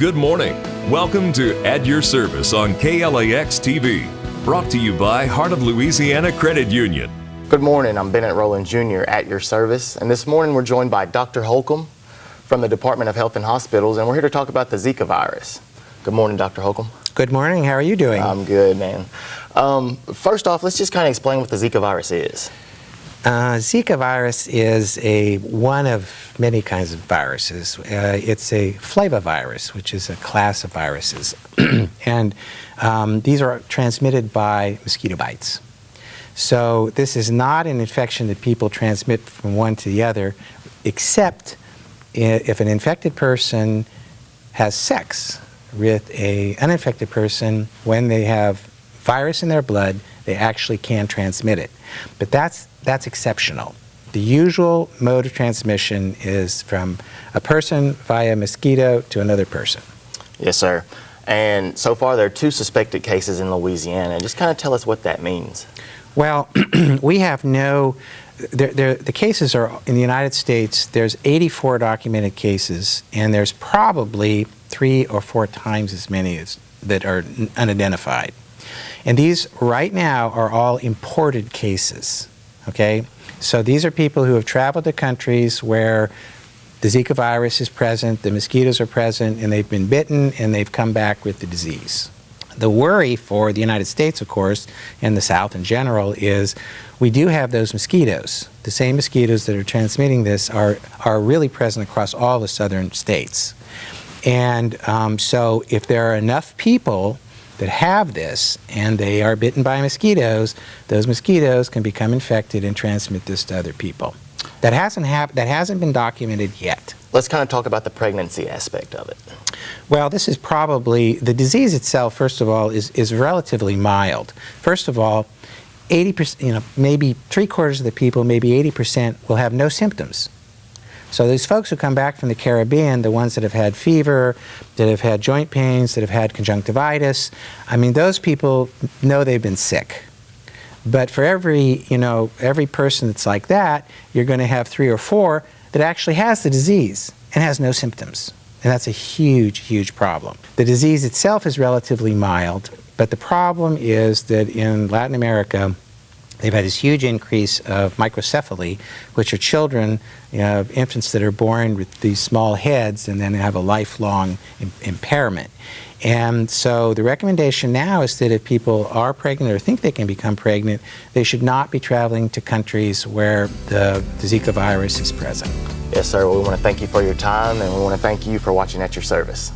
Good morning. Welcome to At Your Service on KLAX TV. Brought to you by Heart of Louisiana Credit Union. Good morning. I'm Bennett Rowland Jr. at your service. And this morning we're joined by Dr. Holcomb from the Department of Health and Hospitals, and we're here to talk about the Zika virus. Good morning, Dr. Holcomb. Good morning. How are you doing? I'm good, man. First off, let's just kind of explain what the Zika virus is. Zika virus is one of many kinds of viruses. It's a flavivirus, which is a class of viruses. And these are transmitted by mosquito bites. So this is not an infection that people transmit from one to the other, except if an infected person has sex with an uninfected person. When they have virus in their blood, they actually can transmit it. But that's exceptional. The usual mode of transmission is from a person via mosquito to another person. Yes, sir. And so far there are 2 suspected cases in Louisiana. Just kind of tell us what that means. Well, we have the cases are in the United States. There's 84 documented cases, and there's probably 3 or 4 times as many that are unidentified. And these right now are all imported cases, okay? So these are people who have traveled to countries where the Zika virus is present, the mosquitoes are present, and they've been bitten, and they've come back with the disease. The worry for the United States, of course, and the South in general, is we do have those mosquitoes. The same mosquitoes that are transmitting this are really present across all the southern states. And so if there are enough people that have this and they are bitten by mosquitoes, those mosquitoes can become infected and transmit this to other people. That hasn't been documented yet. Let's kind of talk about the pregnancy aspect of it. Well, this is probably, the disease itself, first of all, is relatively mild. First of all, 80%, maybe 3/4 of the people, maybe 80% will have no symptoms. So these folks who come back from the Caribbean, the ones that have had fever, that have had joint pains, that have had conjunctivitis, I mean, those people know they've been sick. But for every person that's like that, you're going to have 3 or 4 that actually has the disease and has no symptoms. And that's a huge, huge problem. The disease itself is relatively mild, but the problem is that in Latin America, they've had this huge increase of microcephaly, which are children, infants that are born with these small heads and then have a lifelong impairment. And so the recommendation now is that if people are pregnant or think they can become pregnant, they should not be traveling to countries where the Zika virus is present. Yes, sir. Well, we want to thank you for your time, and we want to thank you for watching At Your Service.